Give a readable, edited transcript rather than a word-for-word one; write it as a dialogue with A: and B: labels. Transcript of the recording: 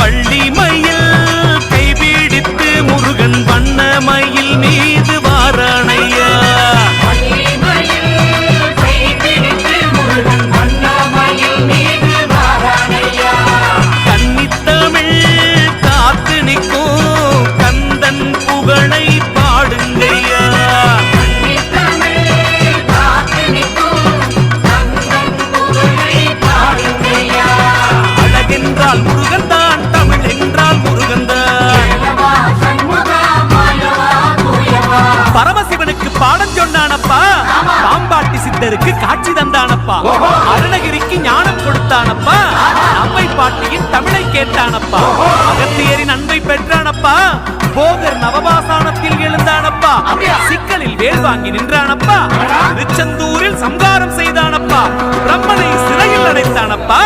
A: வள்ளி மயில் கைபிடித்து முருகன் வண்ண மயில் மீது வாரானையா. கன்னித்தமிழ் காத்து நிற்கும் கந்தன் புகழை பாடுங்கய்யா. அழகென்றால் முருகன் தான், தமிழ் என்றால் முருகன் தான். பரமசிவனுக்கு பாடம் சொன்னானப்பா, பாம்பாட்டி சித்தருக்கு காட்சி தந்தானப்பா, அருணகிரிக்கு ஞானம் கொடுத்தானப்பா, அம்மை பாட்டியின் தமிழை கேட்டானப்பா, அகத்தியரின் அன்பை பெற்றானப்பா, போகர் நவபாசானத்தில் எழுந்தானப்பா, சிக்கலில் வேல் வாங்கி நின்றானப்பா, திருச்செந்தூரில் சம்காரம் செய்தானப்பா, பிரம்மனை சிறையில் அடைத்தானப்பா.